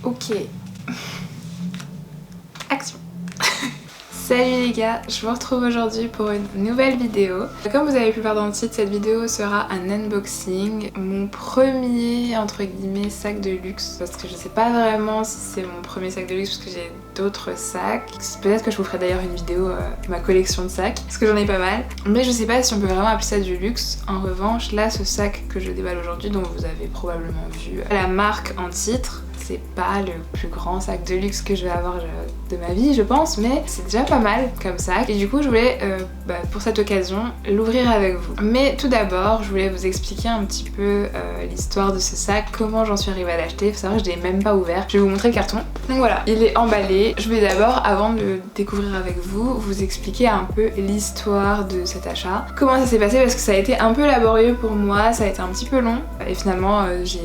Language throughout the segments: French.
Ok. Action. Salut les gars, je vous retrouve aujourd'hui pour une nouvelle vidéo. Comme vous avez pu voir dans le titre, cette vidéo sera un unboxing. Mon premier, entre guillemets, sac de luxe. Parce que je sais pas vraiment si c'est mon premier sac de luxe parce que j'ai d'autres sacs. Peut-être que je vous ferai d'ailleurs une vidéo de ma collection de sacs. Parce que j'en ai pas mal. Mais je sais pas si on peut vraiment appeler ça du luxe. En revanche, là, ce sac que je déballe aujourd'hui, dont vous avez probablement vu la marque en titre, c'est pas le plus grand sac de luxe que je vais avoir de ma vie, je pense, mais c'est déjà pas mal comme sac. Et du coup, je voulais, pour cette occasion, l'ouvrir avec vous. Mais tout d'abord, je voulais vous expliquer un petit peu l'histoire de ce sac, comment j'en suis arrivée à l'acheter. Faut savoir que je l'ai même pas ouvert. Je vais vous montrer le carton. Donc voilà, il est emballé. Je vais d'abord, avant de le découvrir avec vous, vous expliquer un peu l'histoire de cet achat. Comment ça s'est passé, parce que ça a été un peu laborieux pour moi, ça a été un petit peu long. Et finalement, j'ai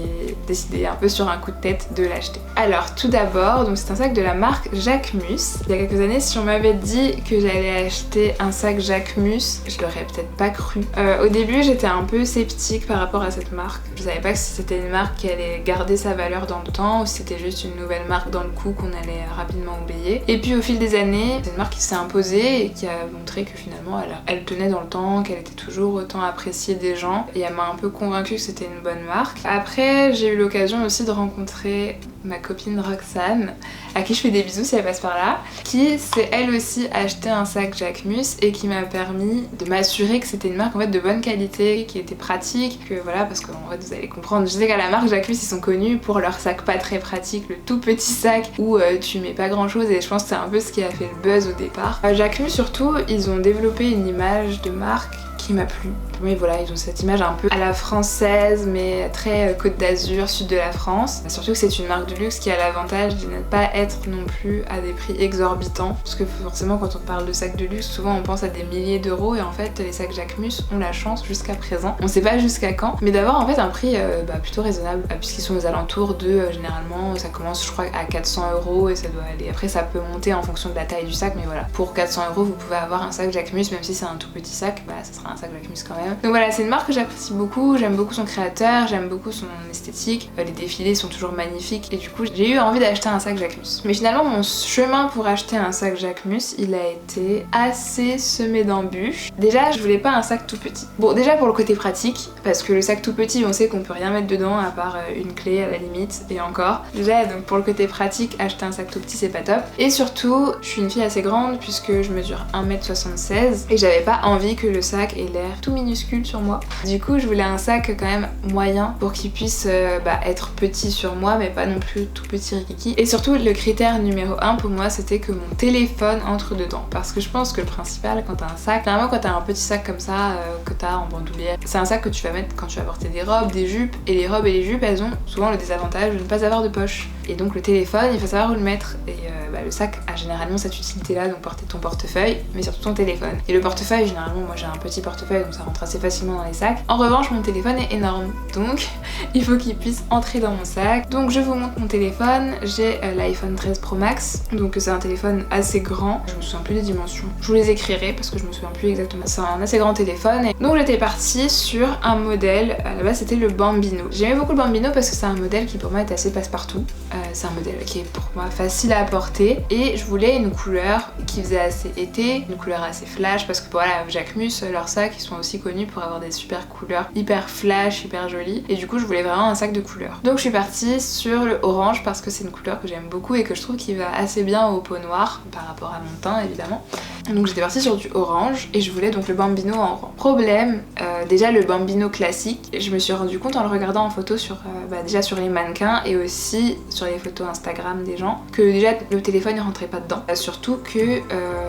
décidé un peu sur un coup de tête de l'acheter. Alors tout d'abord, donc c'est un sac de la marque Jacquemus. Il y a quelques années, si on m'avait dit que j'allais acheter un sac Jacquemus, je l'aurais peut-être pas cru. Au début, j'étais un peu sceptique par rapport à cette marque. Je savais pas si c'était une marque qui allait garder sa valeur dans le temps ou si c'était juste une nouvelle marque dans le coup qu'on allait rapidement oublier. Et puis au fil des années, c'est une marque qui s'est imposée et qui a montré que finalement elle tenait dans le temps, qu'elle était toujours autant appréciée des gens, et elle m'a un peu convaincue que c'était une bonne marque. Après, j'ai eu l'occasion aussi de rencontrer ma copine Roxane, à qui je fais des bisous si elle passe par là, qui s'est elle aussi acheté un sac Jacquemus et qui m'a permis de m'assurer que c'était une marque en fait de bonne qualité, qui était pratique, que voilà, parce qu'en fait vous allez comprendre, je sais qu'à la marque Jacquemus ils sont connus pour leur sac pas très pratique, le tout petit sac où tu mets pas grand chose, et je pense que c'est un peu ce qui a fait le buzz au départ. Jacquemus surtout, ils ont développé une image de marque qui m'a plu. Mais voilà, ils ont cette image un peu à la française, mais très Côte d'Azur, sud de la France. Surtout que c'est une marque de luxe qui a l'avantage de ne pas être non plus à des prix exorbitants. Parce que forcément, quand on parle de sacs de luxe, souvent on pense à des milliers d'euros, et en fait, les sacs Jacquemus ont la chance jusqu'à présent. On sait pas jusqu'à quand, mais d'avoir en fait un prix plutôt raisonnable, puisqu'ils sont aux alentours de, généralement, ça commence je crois à 400 euros et ça doit aller. Après, ça peut monter en fonction de la taille du sac, mais voilà. Pour 400 euros, vous pouvez avoir un sac Jacquemus, même si c'est un tout petit sac, ça sera un sac Jacquemus quand même. Donc voilà, c'est une marque que j'apprécie beaucoup, j'aime beaucoup son créateur, j'aime beaucoup son esthétique, les défilés sont toujours magnifiques, et du coup j'ai eu envie d'acheter un sac Jacquemus. Mais finalement mon chemin pour acheter un sac Jacquemus, il a été assez semé d'embûches. Déjà, je voulais pas un sac tout petit. Bon, déjà pour le côté pratique, parce que le sac tout petit, on sait qu'on peut rien mettre dedans à part une clé à la limite, et encore. Déjà, donc pour le côté pratique, acheter un sac tout petit c'est pas top. Et surtout, je suis une fille assez grande puisque je mesure 1m76 et j'avais pas envie que le sac ait l'air tout minuscule sur moi. Du coup, je voulais un sac quand même moyen pour qu'il puisse être petit sur moi, mais pas non plus tout petit rikiki. Et surtout, le critère numéro 1 pour moi, c'était que mon téléphone entre dedans. Parce que je pense que le principal, quand t'as un sac, normalement quand t'as un petit sac comme ça, que t'as en bandoulière, c'est un sac que tu vas mettre quand tu vas porter des robes, des jupes, et les robes et les jupes, elles ont souvent le désavantage de ne pas avoir de poche. Et donc le téléphone, il faut savoir où le mettre. Et le sac a généralement cette utilité-là, donc porter ton portefeuille, mais surtout ton téléphone. Et le portefeuille, généralement, moi j'ai un petit portefeuille, donc ça rentre assez facilement dans les sacs. En revanche, mon téléphone est énorme, donc il faut qu'il puisse entrer dans mon sac. Donc je vous montre mon téléphone. J'ai l'iPhone 13 Pro Max, donc c'est un téléphone assez grand. Je me souviens plus des dimensions. Je vous les écrirai parce que je me souviens plus exactement. C'est un assez grand téléphone. Et donc j'étais partie sur un modèle. À la base, c'était le Bambino. J'aimais beaucoup le Bambino parce que c'est un modèle qui pour moi est assez passe-partout. C'est un modèle qui est pour moi facile à porter, et je voulais une couleur qui faisait assez été, une couleur assez flash, parce que voilà, Jacquemus, leurs sacs, ils sont aussi connus pour avoir des super couleurs hyper flash, hyper jolies, et du coup je voulais vraiment un sac de couleur. Donc je suis partie sur le orange parce que c'est une couleur que j'aime beaucoup et que je trouve qui va assez bien aux peaux noires par rapport à mon teint évidemment. Donc j'étais partie sur du orange et je voulais donc le Bambino en orange. Problème, déjà le Bambino classique, je me suis rendu compte en le regardant en photo sur déjà sur les mannequins et aussi sur les photos Instagram des gens, que déjà le téléphone il rentrait pas dedans. Surtout que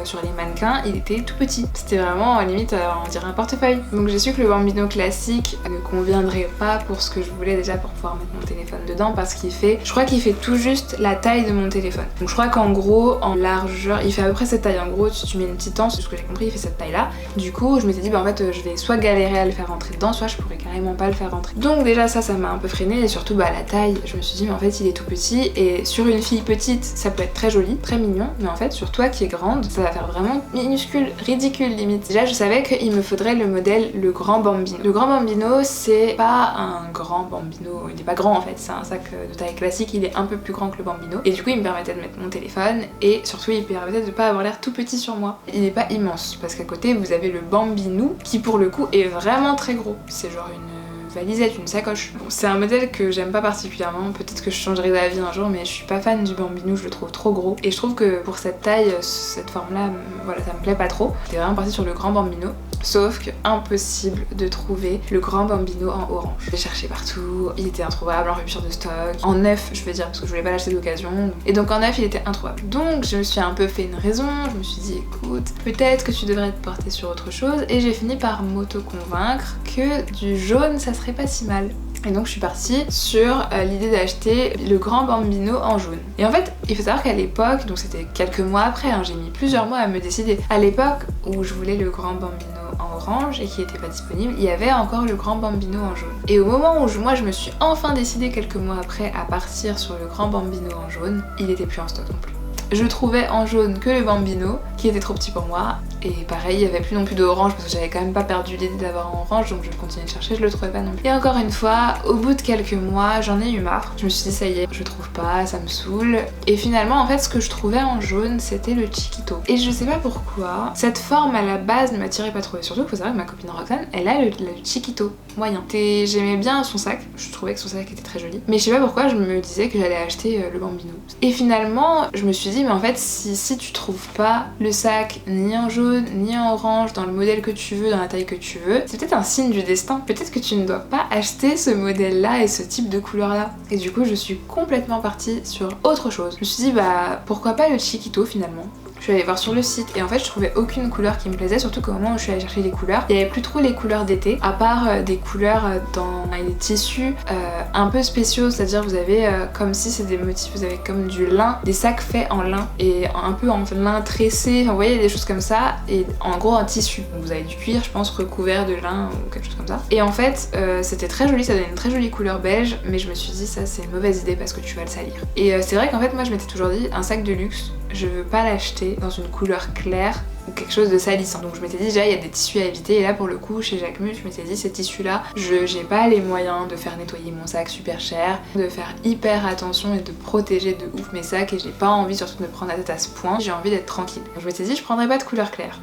sur les mannequins il était tout petit. C'était vraiment limite on dirait un portefeuille. Donc j'ai su que le Bambino classique ne conviendrait pas pour ce que je voulais déjà pour pouvoir mettre mon téléphone dedans, parce qu'il fait, je crois qu'il fait tout juste la taille de mon téléphone. Donc je crois qu'en gros en largeur il fait à peu près cette taille. En gros tu mets une petite anse, ce que j'ai compris il fait cette taille là. Du coup je m'étais dit en fait je vais soit galérer à le faire rentrer dedans, soit je pourrais carrément pas le faire rentrer. Donc déjà ça m'a un peu freiné, et surtout la taille, je me suis dit mais en fait il est tout petit, et sur une fille petite ça peut être très joli, très mignon, mais en fait sur toi qui est grande ça va faire vraiment minuscule, ridicule limite. Déjà je savais qu'il me faudrait le modèle s'appelle le Grand Bambino. Le Grand Bambino, c'est pas un grand Bambino, il est pas grand en fait, c'est un sac de taille classique, il est un peu plus grand que le Bambino. Et du coup il me permettait de mettre mon téléphone et surtout il me permettait de pas avoir l'air tout petit sur moi. Il est pas immense parce qu'à côté vous avez le Bambino qui pour le coup est vraiment très gros. C'est genre une valisette, une sacoche. Bon, c'est un modèle que j'aime pas particulièrement, peut-être que je changerai d'avis un jour, mais je suis pas fan du Bambino, je le trouve trop gros. Et je trouve que pour cette taille, cette forme-là, voilà, ça me plaît pas trop. J'étais vraiment partie sur le Grand Bambino. Sauf que impossible de trouver le Grand Bambino en orange. J'ai cherché partout, il était introuvable, en rupture de stock, en neuf je veux dire, parce que je voulais pas l'acheter d'occasion. Et donc en neuf il était introuvable. Donc je me suis un peu fait une raison, je me suis dit écoute, peut-être que tu devrais te porter sur autre chose. Et j'ai fini par m'auto-convaincre que du jaune ça serait pas si mal. Et donc je suis partie sur l'idée d'acheter le Grand Bambino en jaune. Et en fait, il faut savoir qu'à l'époque, donc c'était quelques mois après, hein, j'ai mis plusieurs mois à me décider. À l'époque où je voulais le Grand Bambino en orange et qui n'était pas disponible, il y avait encore le Grand Bambino en jaune. Et au moment où moi je me suis enfin décidée quelques mois après à partir sur le Grand Bambino en jaune, il n'était plus en stock non plus. Je trouvais en jaune que le Bambino, qui était trop petit pour moi. Et pareil, il n'y avait plus non plus d'orange parce que j'avais quand même pas perdu l'idée d'avoir en orange, donc je continuais de chercher, je le trouvais pas non plus. Et encore une fois, au bout de quelques mois, j'en ai eu marre. Je me suis dit ça y est, je trouve pas, ça me saoule. Et finalement, en fait, ce que je trouvais en jaune, c'était le Chiquito. Et je sais pas pourquoi, cette forme à la base ne m'attirait pas trop. Et surtout, il faut savoir que ma copine Roxane, elle a le Chiquito moyen. Et j'aimais bien son sac, je trouvais que son sac était très joli. Mais je sais pas pourquoi, je me disais que j'allais acheter le Bambino. Et finalement, je me suis dit, mais en fait, si tu trouves pas le sac ni en jaune, ni en orange, dans le modèle que tu veux, dans la taille que tu veux, c'est peut-être un signe du destin. Peut-être que tu ne dois pas acheter ce modèle-là et ce type de couleur-là. Et du coup, je suis complètement partie sur autre chose. Je me suis dit, bah pourquoi pas le Chiquito finalement. Je suis allée voir sur le site et en fait je trouvais aucune couleur qui me plaisait, surtout qu'au moment où je suis allée chercher les couleurs, il n'y avait plus trop les couleurs d'été, à part des couleurs dans des tissus un peu spéciaux, c'est-à-dire vous avez comme si c'est des motifs, vous avez comme du lin, des sacs faits en lin et un peu en lin tressé, enfin, vous voyez des choses comme ça, et en gros en tissu. Donc vous avez du cuir, je pense, recouvert de lin ou quelque chose comme ça. Et en fait c'était très joli, ça donnait une très jolie couleur beige, mais je me suis dit ça c'est une mauvaise idée parce que tu vas le salir. Et c'est vrai qu'en fait moi je m'étais toujours dit un sac de luxe, je veux pas l'acheter dans une couleur claire ou quelque chose de salissant. Donc je m'étais dit déjà il y a des tissus à éviter, et là pour le coup chez Jacquemus je m'étais dit ces tissus là, j'ai pas les moyens de faire nettoyer mon sac super cher, de faire hyper attention et de protéger de ouf mes sacs, et j'ai pas envie surtout de me prendre la tête à ce point, j'ai envie d'être tranquille. Donc je m'étais dit je prendrais pas de couleur claire.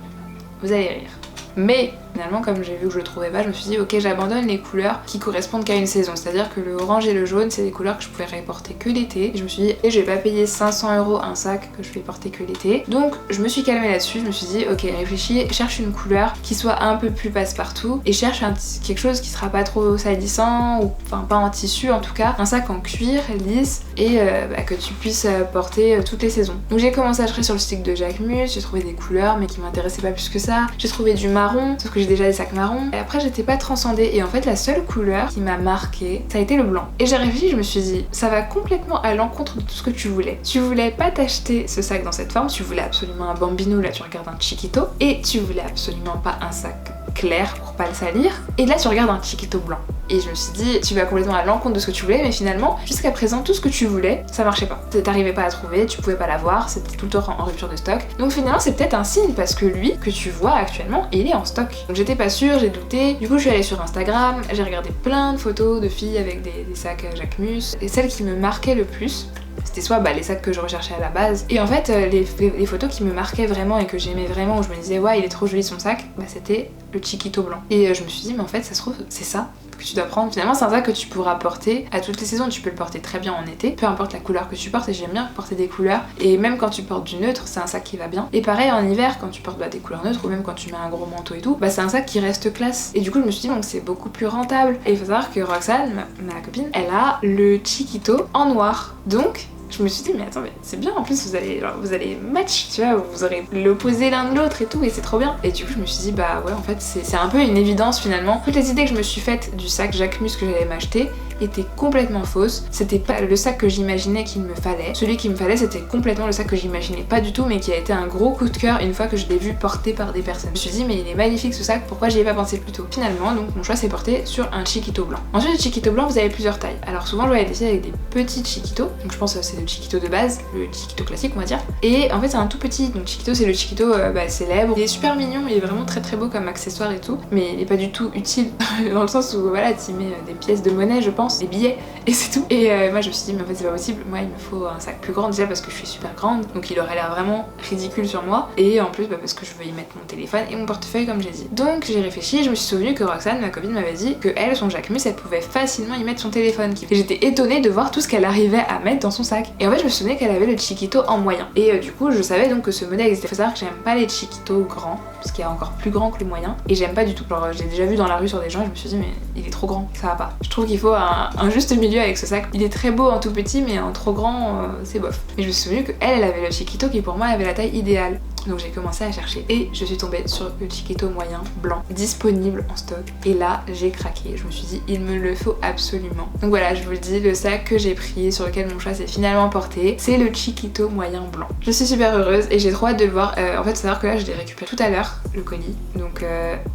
Vous allez rire. Mais finalement comme j'ai vu que je le trouvais pas, je me suis dit ok j'abandonne les couleurs qui correspondent qu'à une saison, c'est-à-dire que le orange et le jaune c'est des couleurs que je pouvais porter que l'été. Et je me suis dit et je vais pas payer 500 € un sac que je vais porter que l'été. Donc je me suis calmée là-dessus, je me suis dit ok réfléchis, cherche une couleur qui soit un peu plus passe-partout et cherche quelque chose qui sera pas trop salissant, ou enfin pas en tissu en tout cas, un sac en cuir lisse et que tu puisses porter toutes les saisons. Donc j'ai commencé à chercher sur le site de Jacquemus, j'ai trouvé des couleurs mais qui m'intéressaient pas plus que ça, j'ai trouvé du marron, sauf que j'ai déjà des sacs marrons. Et après j'étais pas transcendée et en fait la seule couleur qui m'a marquée ça a été le blanc. Et j'ai réfléchi, je me suis dit ça va complètement à l'encontre de tout ce que tu voulais. Tu voulais pas t'acheter ce sac dans cette forme, tu voulais absolument un Bambino, là tu regardes un Chiquito, et tu voulais absolument pas un sac clair pour pas le salir, et là tu regardes un Chiquito blanc. Et je me suis dit tu vas complètement à l'encontre de ce que tu voulais, mais finalement jusqu'à présent tout ce que tu voulais ça marchait pas. T'arrivais pas à trouver, tu pouvais pas l'avoir, c'était tout le temps en rupture de stock. Donc finalement c'est peut-être un signe parce que lui que tu vois actuellement il est en stock. Donc j'étais pas sûre, j'ai douté, du coup je suis allée sur Instagram, j'ai regardé plein de photos de filles avec des sacs Jacquemus, et celle qui me marquait le plus c'était soit les sacs que je recherchais à la base, et en fait les photos qui me marquaient vraiment et que j'aimais vraiment, où je me disais ouais il est trop joli son sac, c'était le Chiquito blanc. Et je me suis dit mais en fait ça se trouve c'est ça que tu dois prendre. Finalement c'est un sac que tu pourras porter à toutes les saisons, tu peux le porter très bien en été, peu importe la couleur que tu portes, et j'aime bien porter des couleurs, et même quand tu portes du neutre c'est un sac qui va bien. Et pareil en hiver quand tu portes des couleurs neutres, ou même quand tu mets un gros manteau et tout, c'est un sac qui reste classe. Et du coup je me suis dit donc c'est beaucoup plus rentable. Et il faut savoir que Roxane, ma copine, elle a le Chiquito en noir, donc je me suis dit mais attends mais c'est bien, en plus vous allez match, tu vois, vous aurez l'opposé l'un de l'autre et tout, et c'est trop bien. Et du coup je me suis dit bah ouais en fait c'est un peu une évidence finalement. Toutes les idées que je me suis faites du sac Jacquemus que j'allais m'acheter, était complètement fausse. C'était pas le sac que j'imaginais qu'il me fallait. Celui qu'il me fallait, c'était complètement le sac que j'imaginais pas du tout, mais qui a été un gros coup de cœur une fois que je l'ai vu porté par des personnes. Je me suis dit mais il est magnifique ce sac, pourquoi j'y ai pas pensé plus tôt? Finalement donc mon choix s'est porté sur un chiquito blanc. Ensuite le chiquito blanc vous avez plusieurs tailles. Alors souvent je vais essayer avec des petits chiquitos, donc je pense que c'est le chiquito de base, le chiquito classique on va dire. Et en fait c'est un tout petit, donc chiquito c'est le chiquito célèbre. Il est super mignon, il est vraiment très très beau comme accessoire et tout, mais il est pas du tout utile dans le sens où voilà tu mets des pièces de monnaie je pense, des billets et c'est tout. Et moi je me suis dit mais en fait c'est pas possible, moi il me faut un sac plus grand déjà parce que je suis super grande, donc il aurait l'air vraiment ridicule sur moi, et en plus parce que je veux y mettre mon téléphone et mon portefeuille comme j'ai dit. Donc j'ai réfléchi et je me suis souvenu que Roxane, ma copine, m'avait dit que elle, son Jacquemus, elle pouvait facilement y mettre son téléphone. Et j'étais étonnée de voir tout ce qu'elle arrivait à mettre dans son sac. Et en fait je me souvenais qu'elle avait le chiquito en moyen. Et du coup je savais donc que ce modèle existait. Faut savoir que j'aime pas les chiquitos grands, parce qu'il y a encore plus grand que les moyens, et j'aime pas du tout. Genre j'ai déjà vu dans la rue sur des gens et je me suis dit mais il est trop grand, ça va pas. Je trouve qu'il faut un juste milieu avec ce sac. Il est très beau en tout petit mais en trop grand c'est bof. Et je me suis souvenu que elle avait le chiquito qui pour moi avait la taille idéale. Donc j'ai commencé à chercher et je suis tombée sur le chiquito moyen blanc disponible en stock, et là j'ai craqué. Je me suis dit il me le faut absolument. Donc voilà, je vous le dis, le sac que j'ai pris, sur lequel mon choix s'est finalement porté, c'est le chiquito moyen blanc. Je suis super heureuse et j'ai trop hâte de le voir. En fait, c'est-à-dire que là je l'ai récupéré tout à l'heure, le colis, donc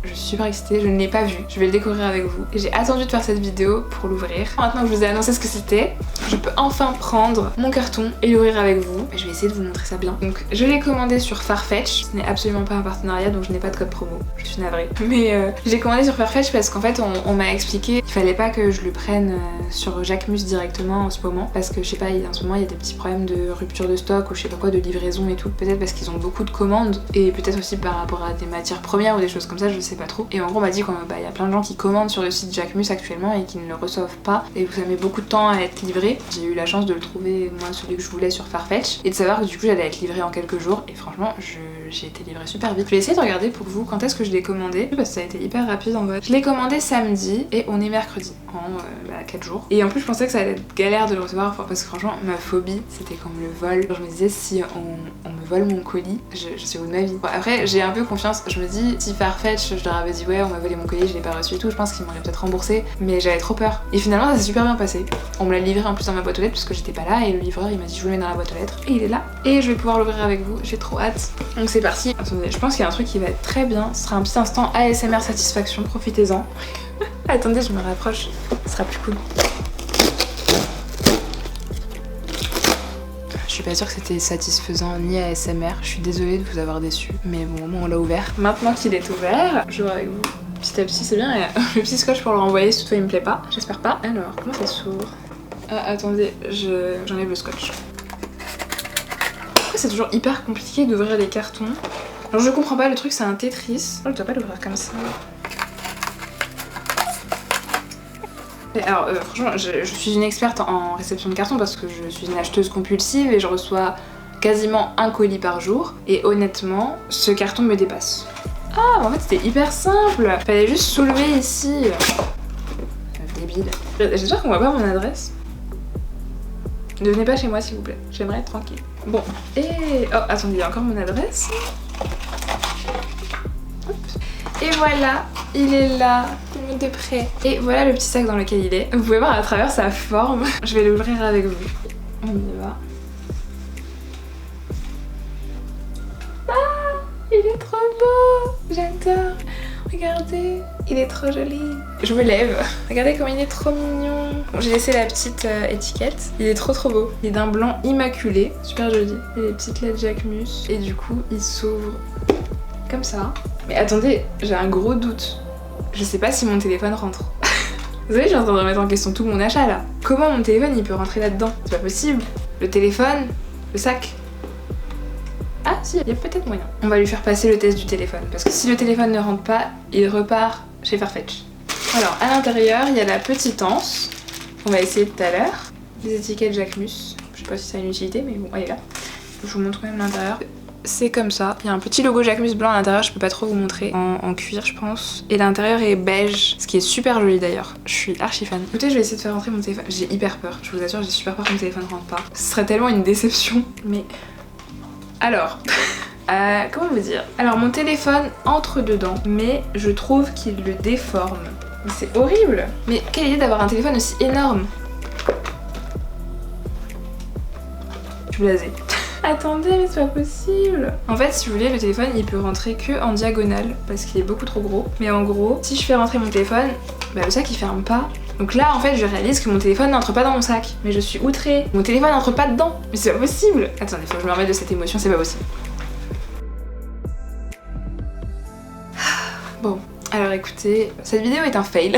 je suis super excitée. Je ne l'ai pas vu, je vais le découvrir avec vous et j'ai attendu de faire cette vidéo pour l'ouvrir. Maintenant que je vous ai annoncé ce que c'était, je peux enfin prendre mon carton et l'ouvrir avec vous. Je vais essayer de vous montrer ça bien. Donc je l'ai commandé sur Farfetch, ce n'est absolument pas un partenariat donc je n'ai pas de code promo, je suis navrée. Mais je l'ai commandé sur Farfetch parce qu'en fait on m'a expliqué qu'il fallait pas que je le prenne sur Jacquemus directement en ce moment, parce que je sais pas, en ce moment il y a des petits problèmes de rupture de stock ou je sais pas quoi, de livraison et tout, peut-être parce qu'ils ont beaucoup de commandes et peut-être aussi par rapport à des matières premières ou des choses comme ça, je sais pas trop. Et en gros on m'a dit qu'il y a plein de gens qui commandent sur le site Jacquemus actuellement et qui ne le reçoivent pas et que ça met beaucoup de temps à être livré. J'ai eu la chance de le trouver moi celui que je voulais sur Farfetch et de savoir que du coup j'allais être livré en quelques jours, et franchement j'ai été livrée super vite. Je vais essayer de regarder pour vous quand est-ce que je l'ai commandé parce que ça a été hyper rapide en vrai. Je l'ai commandé samedi et on est mercredi en 4 jours. Et en plus je pensais que ça allait être galère de le recevoir parce que franchement ma phobie c'était qu'on me le vole. Je me disais si on me vole mon colis, je suis au bout de ma vie. Bon, après j'ai un peu confiance, je me dis si Farfetch je leur avais dit ouais on m'a volé mon colis, je l'ai pas reçu et tout, je pense qu'ils m'auraient peut-être remboursé, mais j'avais trop peur. Et finalement ça s'est super bien passé. On me l'a livré en plus dans ma boîte aux lettres parce que j'étais pas là et le livreur il m'a dit je vous le mets dans la boîte aux lettres et il est là. Et je vais pouvoir l'ouvrir avec vous, j'ai trop hâte. Donc c'est parti. Attendez, je pense qu'il y a un truc qui va être très bien, ce sera un petit instant ASMR satisfaction, profitez-en. Attendez, je me rapproche, ce sera plus cool. Je suis pas sûre que c'était satisfaisant ni ASMR, je suis désolée de vous avoir déçu, mais bon au moins on l'a ouvert. Maintenant qu'il est ouvert, je vois avec vous. Petit à petit c'est bien, et le petit scotch pour le renvoyer si toutefois il me plaît pas, j'espère pas. Alors, comment ça s'ouvre? Ah attendez, j'enlève le scotch. Pourquoi c'est toujours hyper compliqué d'ouvrir les cartons? Alors je comprends pas, le truc c'est un Tetris. Oh, je dois pas l'ouvrir comme ça. Et alors franchement je suis une experte en réception de cartons parce que je suis une acheteuse compulsive et je reçois quasiment un colis par jour. Et honnêtement, ce carton me dépasse. Ah, en fait c'était hyper simple. Fallait juste soulever ici. Débile. J'espère qu'on voit pas mon adresse. Ne venez pas chez moi s'il vous plaît, j'aimerais être tranquille. Bon, et... oh, attendez, il y a encore mon adresse. Hop. Et voilà, il est là, de près. Et voilà le petit sac dans lequel il est. Vous pouvez voir à travers sa forme. Je vais l'ouvrir avec vous. On y va. Ah, il est trop beau. J'adore. Regardez, il est trop joli. Je me lève. Regardez comme il est trop mignon. Bon, j'ai laissé la petite étiquette. Il est trop beau. Il est d'un blanc immaculé, super joli. Il y a des petites lettres Jacquemus. Et du coup, il s'ouvre comme ça. Mais attendez, j'ai un gros doute. Je sais pas si mon téléphone rentre. Vous savez, je suis en train de remettre en question tout mon achat là. Comment mon téléphone il peut rentrer là-dedans? C'est pas possible. Le téléphone, le sac. Ah si, il y a peut-être moyen. On va lui faire passer le test du téléphone parce que si le téléphone ne rentre pas, il repart chez Farfetch. Alors à l'intérieur, il y a la petite anse qu'on va essayer tout à l'heure. Les étiquettes Jacquemus. Je sais pas si ça a une utilité mais bon, elle est là. Je vous montre quand même l'intérieur. C'est comme ça. Il y a un petit logo Jacquemus blanc à l'intérieur, je peux pas trop vous montrer. En cuir je pense. Et l'intérieur est beige, ce qui est super joli d'ailleurs. Je suis archi fan. Écoutez, je vais essayer de faire rentrer mon téléphone. J'ai hyper peur, je vous assure, j'ai super peur que mon téléphone rentre pas. Ce serait tellement une déception. Mais... alors... comment vous dire? Alors mon téléphone entre dedans, mais je trouve qu'il le déforme. Mais c'est horrible. Mais quelle idée d'avoir un téléphone aussi énorme. Je suis blasée. Attendez, mais c'est pas possible. En fait, si vous voulez, le téléphone il peut rentrer que en diagonale parce qu'il est beaucoup trop gros. Mais en gros, si je fais rentrer mon téléphone, bah le sac il ferme pas. Donc là en fait je réalise que mon téléphone n'entre pas dans mon sac. Mais je suis outrée. Mon téléphone n'entre pas dedans. Mais c'est pas possible. Attendez, faut que je me remette de cette émotion, c'est pas possible. Bon, alors écoutez, cette vidéo est un fail.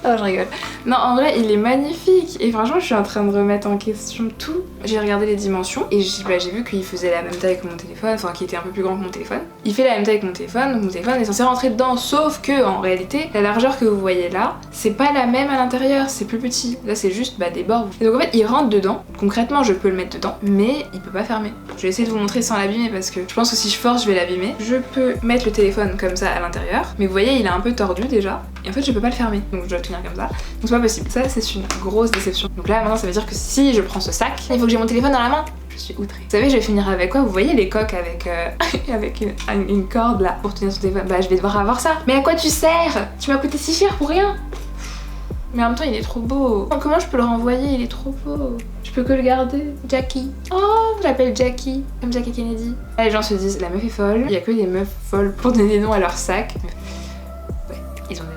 Oh, je rigole. Non, en vrai, il est magnifique. Et franchement, je suis en train de remettre en question tout. J'ai regardé les dimensions et j'ai vu qu'il faisait la même taille que mon téléphone, enfin qu'il était un peu plus grand que mon téléphone. Il fait la même taille que mon téléphone, donc mon téléphone est censé rentrer dedans. Sauf que, en réalité, la largeur que vous voyez là, c'est pas la même à l'intérieur, c'est plus petit. Là, c'est juste des bords. Et donc en fait, il rentre dedans. Concrètement, je peux le mettre dedans, mais il peut pas fermer. Je vais essayer de vous montrer sans l'abîmer parce que je pense que si je force, je vais l'abîmer. Je peux mettre le téléphone comme ça à l'intérieur, mais vous voyez, il est un peu tordu déjà. Et en fait, je peux pas le fermer, donc je dois le tenir comme ça. Donc c'est pas possible. Ça, c'est une grosse déception. Donc là, maintenant, ça veut dire que si je prends ce sac, il faut que j'ai mon téléphone dans la main. Je suis outrée. Vous savez, je vais finir avec quoi? Vous voyez les coques avec, avec une corde là pour tenir son téléphone? Bah, je vais devoir avoir ça. Mais à quoi tu sers? Tu m'as coûté si cher pour rien. Mais en même temps, il est trop beau. Comment je peux le renvoyer? Il est trop beau. Je peux que le garder. Jackie. Oh, je l'appelle Jackie, comme Jackie Kennedy. Là, les gens se disent, la meuf est folle. Il y a que des meufs folles pour donner des noms à leur sac. Ouais, ils ont des noms.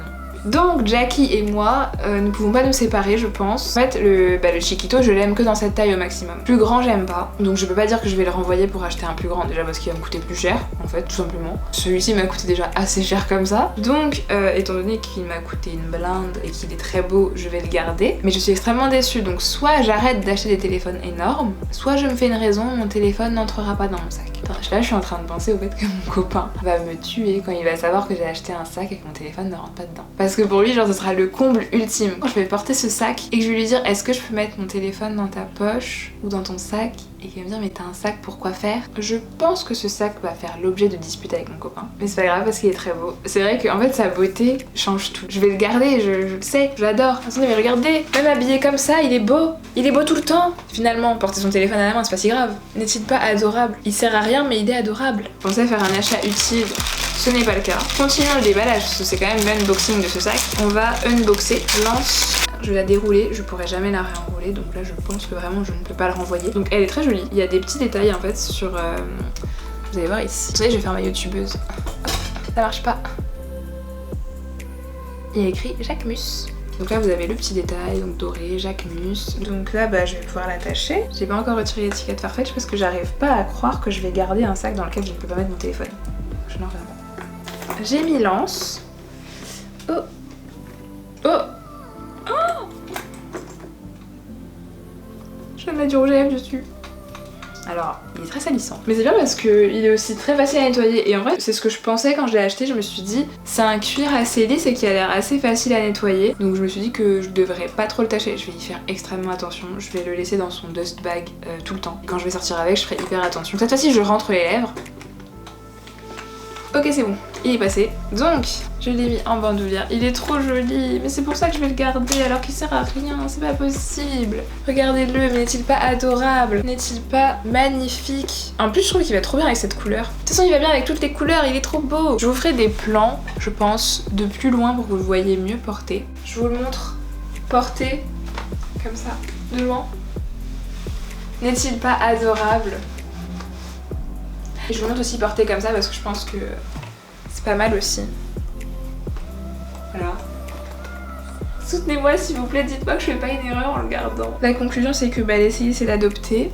Donc Jackie et moi ne pouvons pas nous séparer, je pense. En fait le Chiquito je l'aime que dans cette taille au maximum. Plus grand j'aime pas, donc je peux pas dire que je vais le renvoyer pour acheter un plus grand, déjà parce qu'il va me coûter plus cher en fait tout simplement. Celui-ci m'a coûté déjà assez cher comme ça. Donc étant donné qu'il m'a coûté une blinde et qu'il est très beau, je vais le garder. Mais je suis extrêmement déçue, donc soit j'arrête d'acheter des téléphones énormes, soit je me fais une raison, mon téléphone n'entrera pas dans mon sac. Attends, là je suis en train de penser au fait que mon copain va me tuer quand il va savoir que j'ai acheté un sac et que mon téléphone ne rentre pas dedans. Parce que pour lui, genre, ce sera le comble ultime. Quand je vais porter ce sac et que je vais lui dire est-ce que je peux mettre mon téléphone dans ta poche ou dans ton sac, et qu'il va me dire mais t'as un sac pour quoi faire, je pense que ce sac va faire l'objet de disputes avec mon copain. Mais c'est pas grave parce qu'il est très beau. C'est vrai qu'en fait sa beauté change tout. Je vais le garder, je le sais, je l'adore. Attendez mais regardez, même habillé comme ça, il est beau. Il est beau tout le temps. Finalement, porter son téléphone à la main, c'est pas si grave. N'est-il pas adorable? Il sert à rien mais il est adorable. Je pensais faire un achat utile. Ce n'est pas le cas. Continuons le déballage, parce que c'est quand même l'unboxing de ce sac. On va unboxer. Lance. Je vais la dérouler, je pourrais jamais la réenrouler, donc là je pense que vraiment je ne peux pas le renvoyer. Donc elle est très jolie. Il y a des petits détails en fait sur... Vous allez voir ici. Vous savez, je vais faire ma youtubeuse. Ça marche pas. Il y a écrit Jacquemus. Donc là vous avez le petit détail, donc doré, Jacquemus. Donc là je vais pouvoir l'attacher. J'ai pas encore retiré l'étiquette Farfetch parce que j'arrive pas à croire que je vais garder un sac dans lequel je ne peux pas mettre mon téléphone. Je n'en reviens pas. J'ai mis Lance. Oh. Oh. Oh. Je vais mettre du rouge à lèvres dessus. Alors, il est très salissant. Mais c'est bien parce qu'il est aussi très facile à nettoyer. Et en vrai, c'est ce que je pensais quand je l'ai acheté. Je me suis dit, c'est un cuir assez lisse et qui a l'air assez facile à nettoyer. Donc je me suis dit que je devrais pas trop le tâcher. Je vais y faire extrêmement attention. Je vais le laisser dans son dust bag tout le temps. Quand je vais sortir avec, je ferai hyper attention. Cette fois-ci, je rentre les lèvres. Ok, c'est bon, il est passé. Donc, je l'ai mis en bandoulière. Il est trop joli, mais c'est pour ça que je vais le garder alors qu'il sert à rien, c'est pas possible. Regardez-le, mais n'est-il pas adorable? N'est-il pas magnifique? En plus, je trouve qu'il va trop bien avec cette couleur. De toute façon, il va bien avec toutes les couleurs, il est trop beau. Je vous ferai des plans, je pense, de plus loin pour que vous le voyez mieux porté. Je vous le montre porté, comme ça, de loin. N'est-il pas adorable? Et je vous montre aussi porter comme ça parce que je pense que c'est pas mal aussi. Voilà. Soutenez-moi s'il vous plaît, dites-moi que je fais pas une erreur en le gardant. La conclusion c'est que l'essayer c'est l'adopter.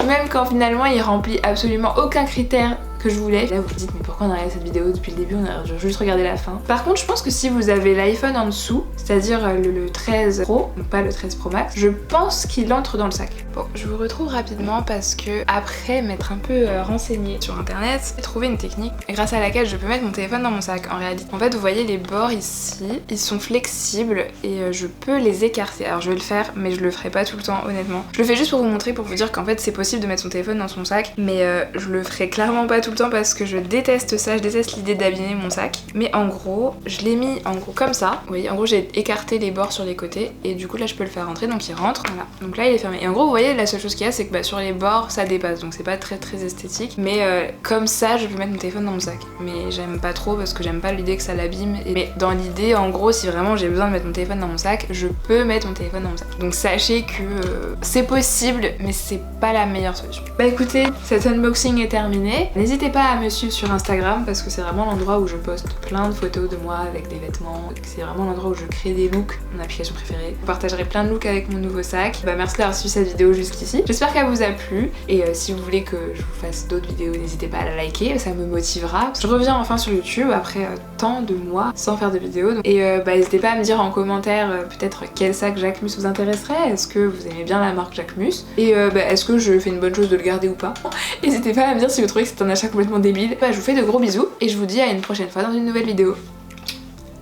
Même quand finalement il remplit absolument aucun critère que je voulais. Là vous vous dites mais pourquoi on a regardé cette vidéo depuis le début, on a juste regardé la fin. Par contre je pense que si vous avez l'iPhone en dessous, c'est-à-dire le 13 Pro, donc pas le 13 Pro Max, je pense qu'il entre dans le sac. Bon, je vous retrouve rapidement parce que après m'être un peu renseignée sur internet, j'ai trouvé une technique grâce à laquelle je peux mettre mon téléphone dans mon sac en réalité. En fait vous voyez les bords ici, ils sont flexibles et je peux les écarter. Alors je vais le faire mais je le ferai pas tout le temps honnêtement. Je le fais juste pour vous montrer, pour vous dire qu'en fait c'est possible de mettre son téléphone dans son sac mais je le ferai clairement pas tout le le temps parce que je déteste ça, je déteste l'idée d'abîmer mon sac. Mais en gros, je l'ai mis en gros comme ça. Vous voyez, en gros j'ai écarté les bords sur les côtés et du coup là je peux le faire rentrer, donc il rentre. Voilà, donc là il est fermé. Et en gros vous voyez, la seule chose qu'il y a c'est que sur les bords ça dépasse, donc c'est pas très esthétique. Mais comme ça je peux mettre mon téléphone dans mon sac. Mais j'aime pas trop parce que j'aime pas l'idée que ça l'abîme. Mais dans l'idée, en gros, si vraiment j'ai besoin de mettre mon téléphone dans mon sac, je peux mettre mon téléphone dans mon sac. Donc sachez que c'est possible, mais c'est pas la meilleure solution. Bah écoutez, cet unboxing est terminé. N'hésitez pas à me suivre sur Instagram parce que c'est vraiment l'endroit où je poste plein de photos de moi avec des vêtements. C'est vraiment l'endroit où je crée des looks, mon application préférée. Je partagerai plein de looks avec mon nouveau sac. Bah merci d'avoir suivi cette vidéo jusqu'ici. J'espère qu'elle vous a plu et si vous voulez que je vous fasse d'autres vidéos, n'hésitez pas à la liker, ça me motivera. Je reviens enfin sur YouTube après tant de mois sans faire de vidéos. Et n'hésitez pas à me dire en commentaire peut-être quel sac Jacquemus vous intéresserait. Est-ce que vous aimez bien la marque Jacquemus? Et est-ce que je fais une bonne chose de le garder ou pas? N'hésitez pas à me dire si vous trouvez que c'est un achat complètement débile. Je vous fais de gros bisous et je vous dis à une prochaine fois dans une nouvelle vidéo.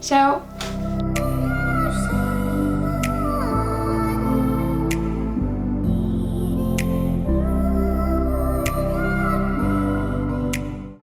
Ciao!